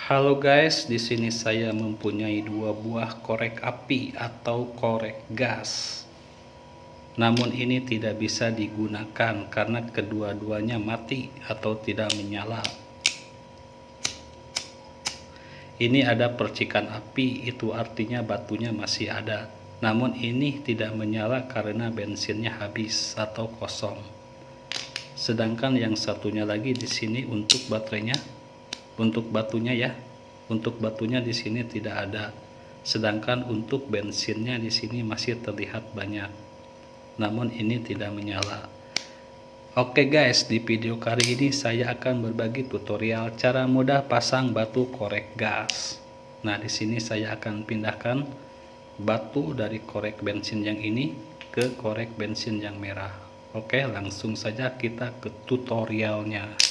Halo guys, di sini saya mempunyai dua buah korek api atau korek gas. Namun ini tidak bisa digunakan karena kedua-duanya mati atau tidak menyala. Ini ada percikan api, itu artinya batunya masih ada. Namun ini tidak menyala karena bensinnya habis atau kosong. Sedangkan yang satunya lagi di sini untuk baterainya. Untuk batunya ya, untuk batunya di sini tidak ada. Sedangkan untuk bensinnya di sini masih terlihat banyak. Namun ini tidak menyala. Oke guys, di video kali ini saya akan berbagi tutorial cara mudah pasang batu korek gas. Nah, di sini saya akan pindahkan batu dari korek bensin yang ini ke korek bensin yang merah. Oke, langsung saja kita ke tutorialnya.